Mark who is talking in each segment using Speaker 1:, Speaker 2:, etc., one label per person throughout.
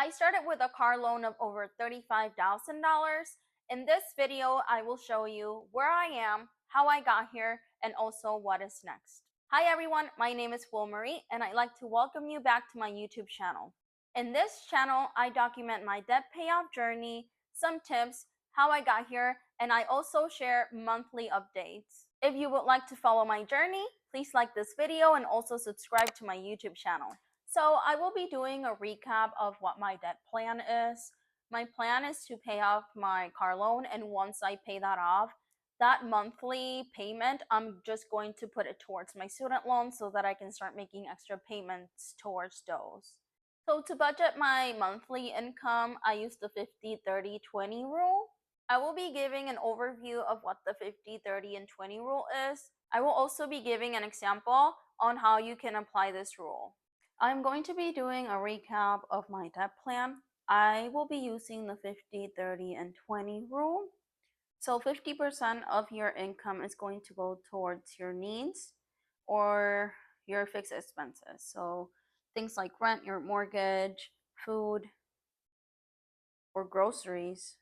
Speaker 1: I started with a car loan of over $35,000. In this video, I will show you where I am, how I got here, and also what is next. Hi everyone, my name is Marie, and I'd like to welcome you back to my YouTube channel. In this channel, I document my debt payoff journey, some tips, how I got here, and I also share monthly updates. If you would like to follow my journey, please like this video and also subscribe to my YouTube channel. So I will be doing a recap of what my debt plan is. My plan is to pay off my car loan, and once I pay that off, that monthly payment, I'm just going to put it towards my student loan so that I can start making extra payments towards those. So to budget my monthly income, I use the 50-30-20 rule. I will be giving an overview of what the 50, 30, and 20 rule is. I will also be giving an example on how you can apply this rule. I'm going to be doing a recap of my debt plan. I will be using the 50, 30, and 20 rule. So 50% of your income is going to go towards your needs or your fixed expenses. So things like rent, your mortgage, food, or groceries.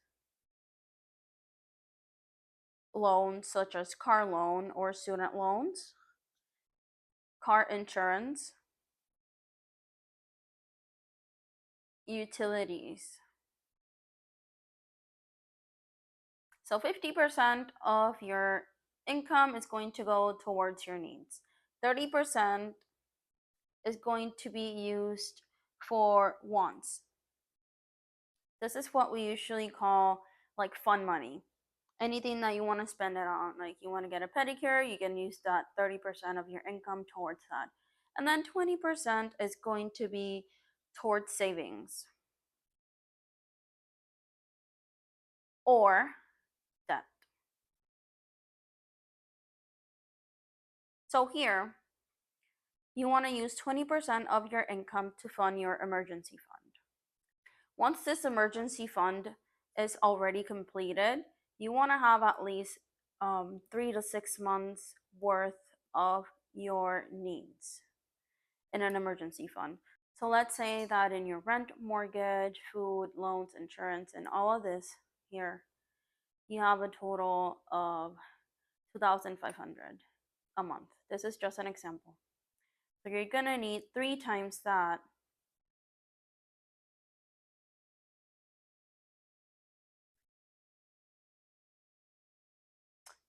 Speaker 1: Loans such as car loan or student loans, car insurance, utilities. So 50% of your income is going to go towards your needs. 30% is going to be used for wants. This is what we usually call like fun money. Anything that you want to spend it on, like you want to get a pedicure, you can use that 30% of your income towards that. And then 20% is going to be towards savings or debt. So here, you want to use 20% of your income to fund your emergency fund. Once this emergency fund is already completed, you want to have at least 3 to 6 months worth of your needs in an emergency fund. So let's say that in your rent, mortgage, food, loans, insurance, and all of this here, you have a total of $2,500 a month. This is just an example. So you're gonna need 3 times that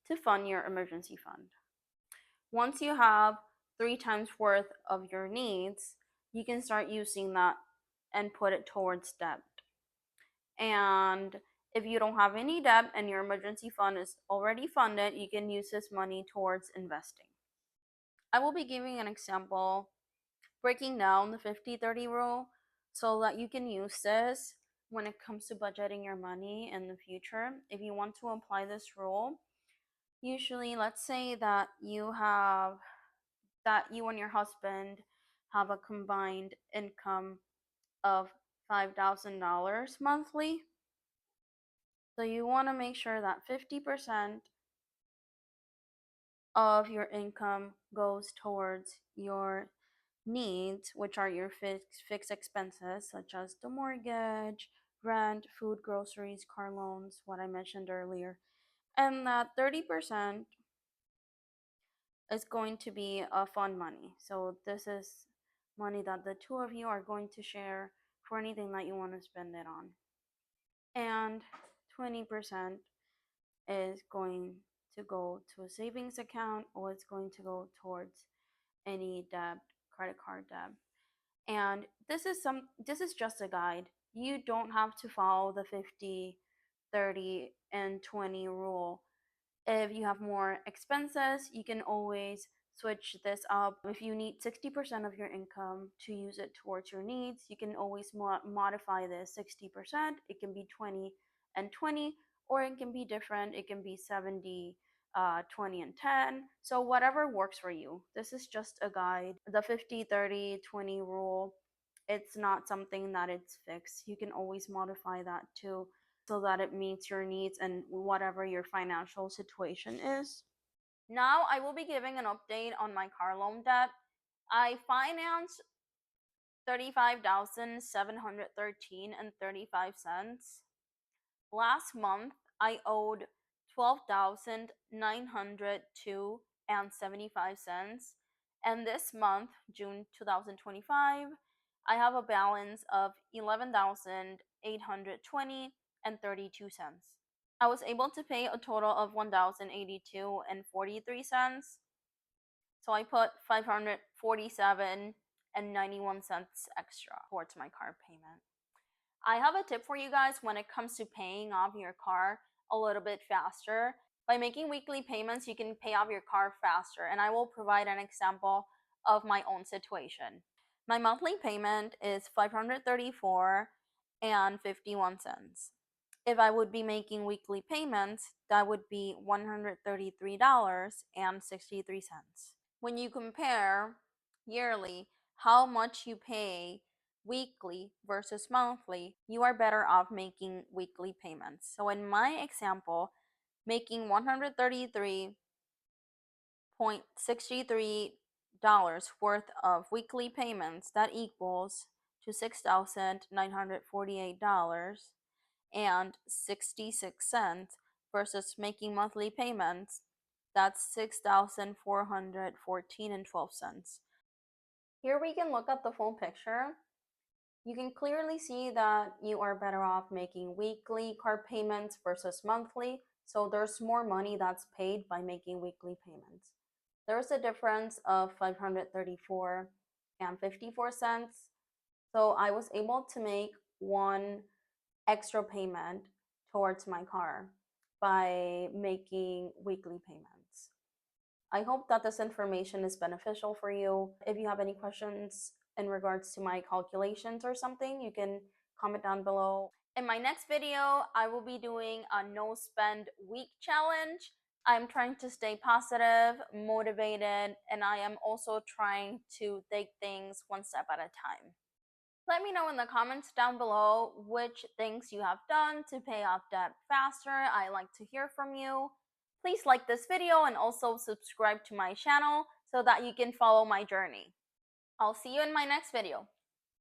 Speaker 1: to fund your emergency fund. Once you have 3 times worth of your needs, you can start using that and put it towards debt. And if you don't have any debt and your emergency fund is already funded, you can use this money towards investing. I will be giving an example, breaking down the 50-30 rule so that you can use this when it comes to budgeting your money in the future. If you want to apply this rule, usually let's say that you and your husband have a combined income of $5,000 monthly. So you want to make sure that 50% of your income goes towards your needs, which are your fixed expenses, such as the mortgage, rent, food, groceries, car loans, what I mentioned earlier. And that 30% is going to be fund money. So this is money that the two of you are going to share for anything that you want to spend it on. And 20% is going to go to a savings account, or it's going to go towards any debt, credit card debt. And this is just a guide. You don't have to follow the 50, 30, and 20 rule. If you have more expenses, you can always switch this up. If you need 60% of your income to use it towards your needs, you can always modify this 60%. It can be 20 and 20, or it can be different. It can be 70, 20 and 10. So whatever works for you. This is just a guide. The 50, 30, 20 rule, it's not something that it's fixed. You can always modify that too, so that it meets your needs and whatever your financial situation is. Now I will be giving an update on my car loan debt. I financed $35,713.35. Last month, I owed $12,902.75. And this month, June 2025, I have a balance of $11,820.32. I was able to pay a total of $1,082.43. So I put $547.91 extra towards my car payment. I have a tip for you guys when it comes to paying off your car a little bit faster. By making weekly payments, you can pay off your car faster, and I will provide an example of my own situation. My monthly payment is $534.51. If I would be making weekly payments, that would be $133.63. When you compare yearly how much you pay weekly versus monthly, you are better off making weekly payments. So in my example, making $133.63 worth of weekly payments, that equals to $6,948.66 versus making monthly payments, that's $6,414.12. Here we can look at the full picture. You can clearly see that you are better off making weekly car payments versus monthly, so there's more money that's paid by making weekly payments. There's a difference of $534.54. So I was able to make one extra payment towards my car by making weekly payments. I hope that this information is beneficial for you. If you have any questions in regards to my calculations or something, you can comment down below. In my next video, I will be doing a no spend week challenge. I'm trying to stay positive, motivated, and I am also trying to take things one step at a time. Let me know in the comments down below which things you have done to pay off debt faster. I like to hear from you. Please like this video and also subscribe to my channel so that you can follow my journey. I'll see you in my next video.